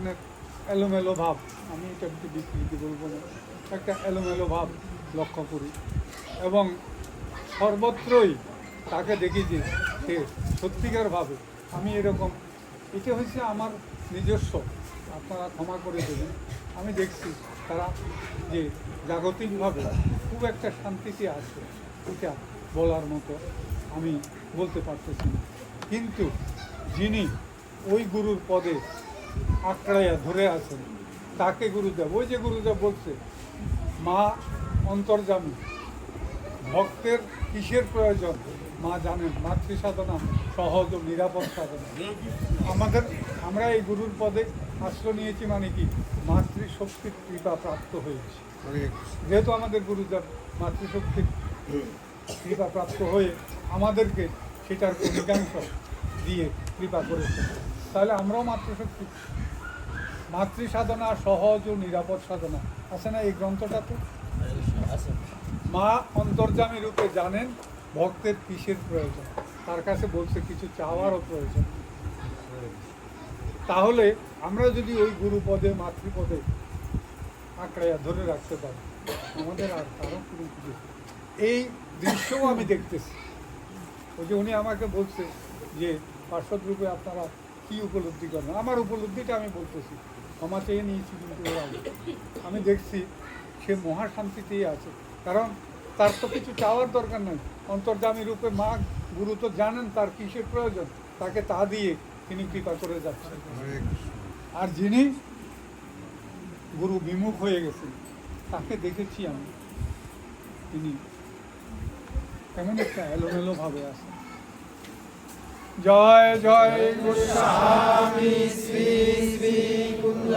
ধরনের এলোমেলো ভাব, আমি এটা বিকৃতি বলবো না, একটা এলোমেলো ভাব লক্ষ্য করি এবং সর্বত্রই তাকে দেখি যে সে সত্যিকারভাবে আমি এরকম, এটা হচ্ছে আমার নিজস্ব, আপনারা ক্ষমা করে দেবেন। আমি দেখছি তারা যে জাগতিকভাবে খুব একটা শান্তিতে আছে, এটা বলার মতো আমি বলতে পারতেছি না। কিন্তু যিনি ওই গুরুর পদে আঁকড়াইয়া ধরে আছেন তাকে গুরুদেব, ওই যে গুরুদেব বলছে মা অন্তর্যামী, ভক্তের কিসের প্রয়োজন মা জানেন, মাতৃ সাধনা সহজ ও নিরাপদ সাধনা। আমরা এই গুরুর পদে আশ্রয় নিয়েছি মানে কি, মাতৃশক্তির কৃপা প্রাপ্ত হয়েছি। যেহেতু আমাদের গুরুদেব মাতৃশক্তির কৃপা প্রাপ্ত হয়ে আমাদেরকে সেটার অধিকাংশ দিয়ে কৃপা করেছে, তাহলে আমরাও মাতৃশক্তি। মাতৃ সাধনা সহজ ও নিরাপদ সাধনা আছে না এই গ্রন্থটাতে? মা অন্তর্যামী রূপে জানেন ভক্তের কিসের প্রয়োজন, তার কাছে বলছে কিছু চাওয়ারও প্রয়োজন। তাহলে আমরা যদি ওই গুরুপদে মাতৃপদে আঁকড়াইয়া ধরে রাখতে পারি, আমাদের আর কারো কোনো কিছু, এই দৃশ্যও আমি দেখতেছি। ওই যে উনি আমাকে বলছে যে পার্শ্বদ রূপে আপনারা কী উপলব্ধি করেন, আমার উপলব্ধিটা আমি বলতেছি, ক্ষমা চেয়ে নিয়েছি, কিন্তু ওর আগে আমি দেখছি সে মহাশান্তিতেই আছে, কারণ তার তো কিছু চাওয়ার দরকার নেই। অন্তর্যামী রূপে মা গুরু তো জানেন তার কিসের প্রয়োজন, তাকে তা দিয়ে তিনি কৃপা করে যাচ্ছেন। আর যিনি গুরু বিমুখ হয়ে গেছেন তাকে দেখেছি আমি, তিনি কেমন একটা এলোমেলো ভাবে আছেন। জয় জয় গোস্বামী শ্রী শ্রী কুঞ্জ